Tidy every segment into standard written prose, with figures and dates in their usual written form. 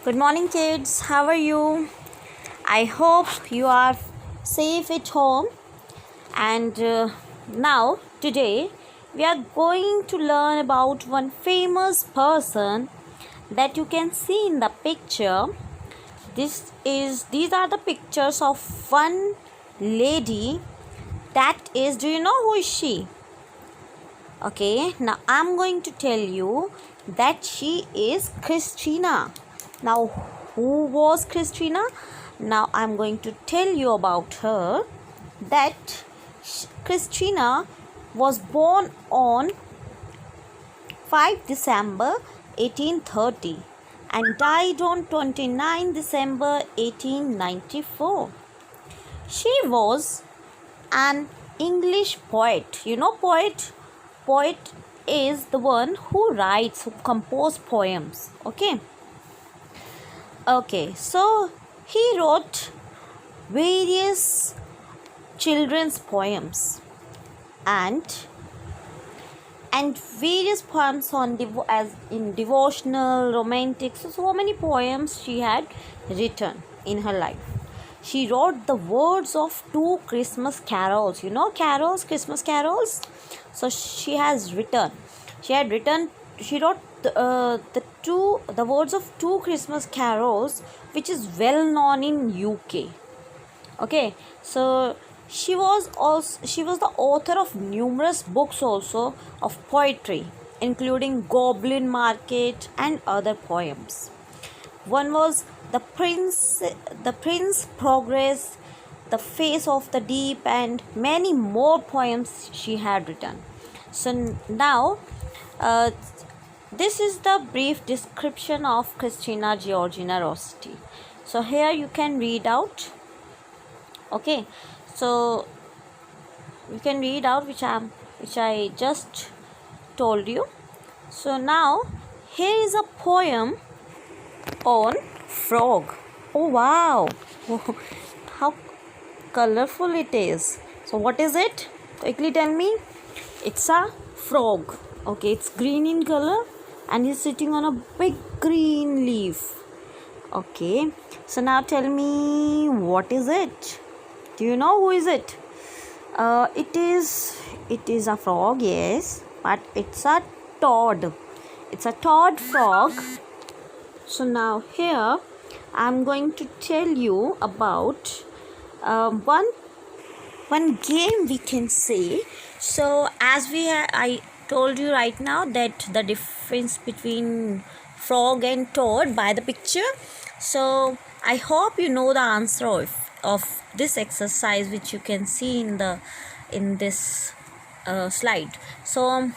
Good morning, kids. How are you? I hope you are safe at home. And now, today, we are going to learn about one famous person that you can see in the picture. These are the pictures of one lady. That is, do you know who is she? Okay, now I'm going to tell you that she is Christina. Now, who was Christina? Now, I'm going to tell you about her. That Christina was born on 5 December 1830 and died on 29 December 1894. She was an English poet. You know poet is the one who writes, who compose poems. Okay, so he wrote various children's poems and various poems on as in devotional, romantic. So many poems she had written in her life. She wrote the words of two Christmas carols. You know carols, Christmas carols. So she wrote the words of two Christmas carols, which is well known in UK. Okay, so she was the author of numerous books also of poetry, including Goblin Market and other poems. One was the Prince Progress, The Face of the Deep, and many more poems she had written. So now, this is the brief description of Christina Georgina Rossetti. So here you can read out. Okay, so you can read out which I just told you. So now here is a poem on frog. Oh wow, how colorful it is. So what is it? Quickly tell me. It's a frog. Okay, it's green in color and he's sitting on a big green leaf. Okay, so now tell me, what is it? Do you know who is it? It is a frog, yes, but it's a toad. It's a toad frog. So now here I'm going to tell you about one game, we can say. So as I told you right now that the difference between frog and toad by the picture. So I hope you know the answer of this exercise, which you can see in this slide. So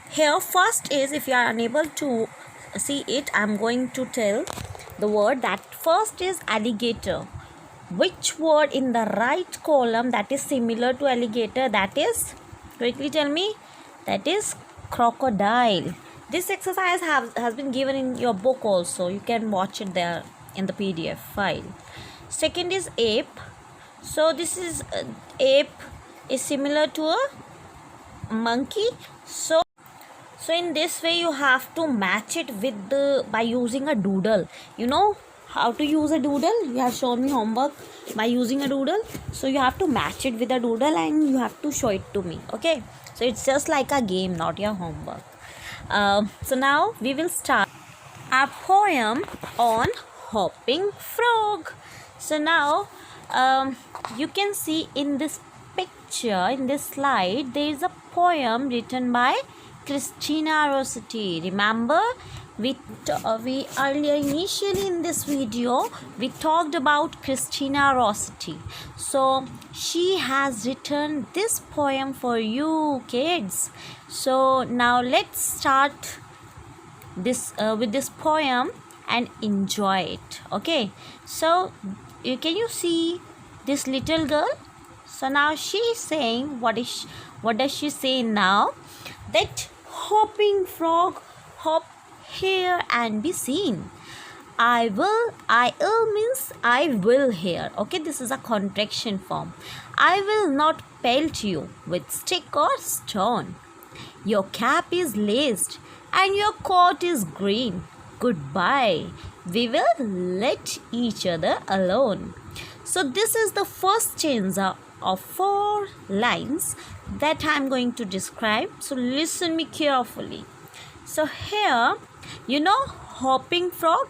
here first is, if you are unable to see it, I'm going to tell the word. That first is alligator. Which word in the right column that is similar to alligator? That is, quickly tell me. That is crocodile. This exercise has been given in your book also. You can watch it there in the PDF file. Second is ape. So this is ape is similar to a monkey. So in this way you have to match it with by using a doodle. You know how to use a doodle? You have shown me homework by using a doodle. So you have to match it with a doodle and you have to show it to me. Okay, so it's just like a game, not your homework. So now we will start our poem on hopping frog. So now you can see in this picture, in this slide, there is a poem written by Christina Rossetti. Remember, we earlier initially in this video we talked about Christina Rossetti. So she has written this poem for you, kids. So now let's start this with this poem and enjoy it. Okay, so can you see this little girl? So now she is saying, what does she say now? That hopping frog, hop here and be seen. I will means I will here. Okay, this is a contraction form. I will not pelt you with stick or stone. Your cap is laced and your coat is green. goodbye. We will let each other alone. So this is the first stanza of 4 lines that I am going to describe. So listen me carefully. So here, hopping frog,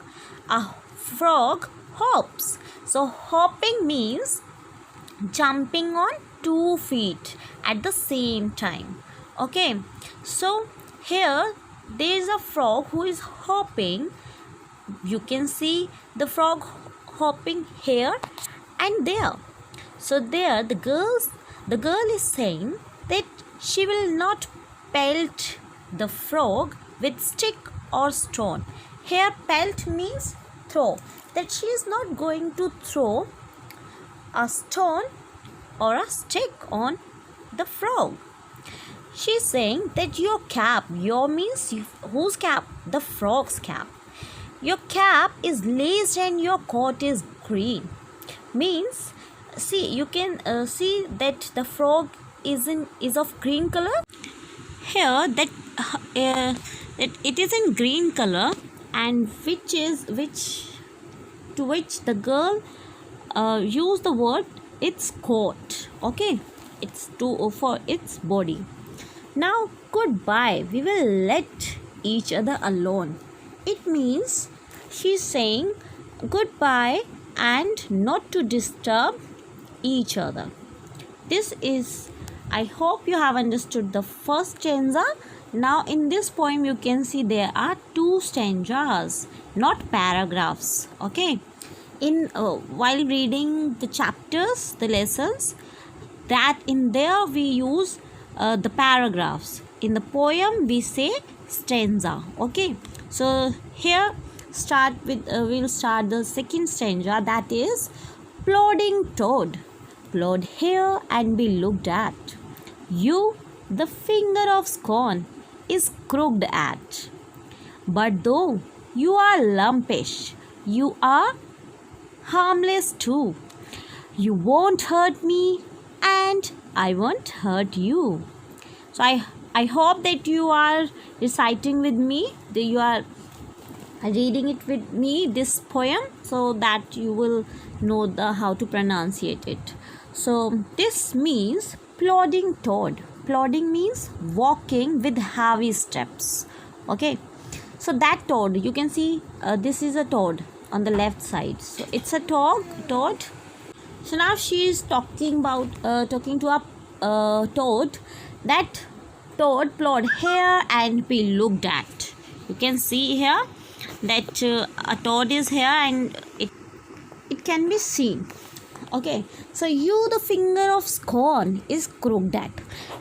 a frog hops. So hopping means jumping on 2 feet at the same time. Okay, so here there is a frog who is hopping. You can see the frog hopping here and there. So there the girl is saying that she will not pelt the frog with stick or stone. Here pelt means throw, that she is not going to throw a stone or a stick on the frog. She's saying that your cap, your means whose cap? The frog's cap. Your cap is laced and your coat is green. Means, see, you can see that the frog is of green color. Here that it is in green color, and to which the girl use the word its coat. Okay, it's for its body. Now goodbye, we will let each other alone. It means she's saying goodbye and not to disturb each other. This is, I hope you have understood the first stanza. Now in this poem you can see there are 2 stanzas, not paragraphs. Okay, in while reading the chapters, the lessons, that in there we use the paragraphs. In the poem we say stanza. Okay, so here we'll start the second stanza, that is plodding toad. Plod here and be looked at. You, the finger of scorn, is crooked at. But though you are lumpish, you are harmless too. You won't hurt me and I won't hurt you. So I hope that you are reciting with me, that you are reading it with me, this poem, so that you will know how to pronunciate it. So this means plodding toad. Plodding means walking with heavy steps. Okay, so that toad, you can see this is a toad on the left side. So it's a toad. So now she is talking to a toad. That toad plod here and be looked at. You can see here that a toad is here and it can be seen. Okay, so you, the finger of scorn, is crooked at.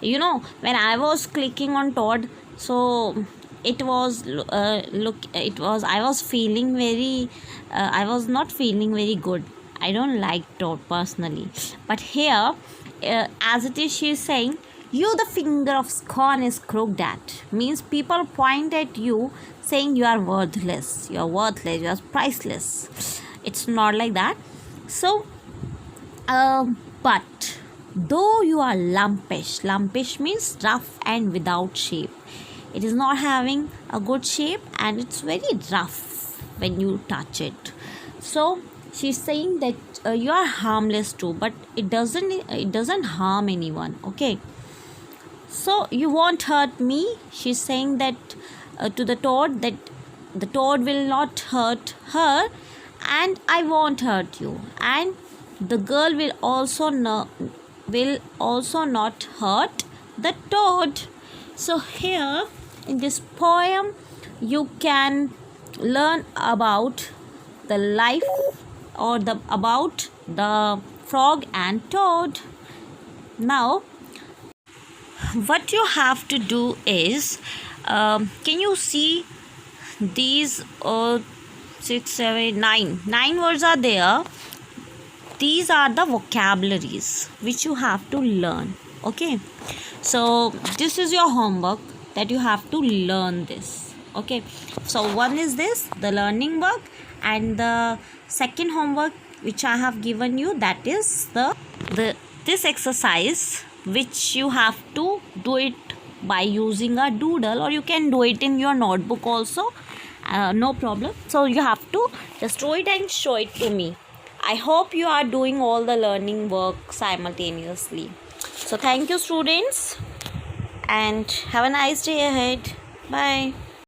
When I was clicking on toad, so it was I was feeling very I was not feeling very good. I don't like toad personally, but here as it is, she is saying you, the finger of scorn, is crooked at. Means people point at you saying you are worthless, you are priceless. It's not like that. So but though you are lumpish means rough and without shape. It is not having a good shape and it's very rough when you touch it. So she's saying that you are harmless too, but it doesn't harm anyone. Okay, so you won't hurt me. She's saying that to the toad, that the toad will not hurt her and I won't hurt you, and the girl will also not hurt the toad. So here in this poem you can learn about the life or about the frog and toad. Now what you have to do is can you see these 6, 7, 9 words are there. These are the vocabularies which you have to learn. Okay, so this is your homework, that you have to learn this. Okay, so one is this, the learning work, and the second homework which I have given you, that is this exercise, which you have to do it by using a doodle, or you can do it in your notebook also, no problem. So you have to just draw it and show it to me. I hope you are doing all the learning work simultaneously. So thank you, students, and have a nice day ahead. Bye.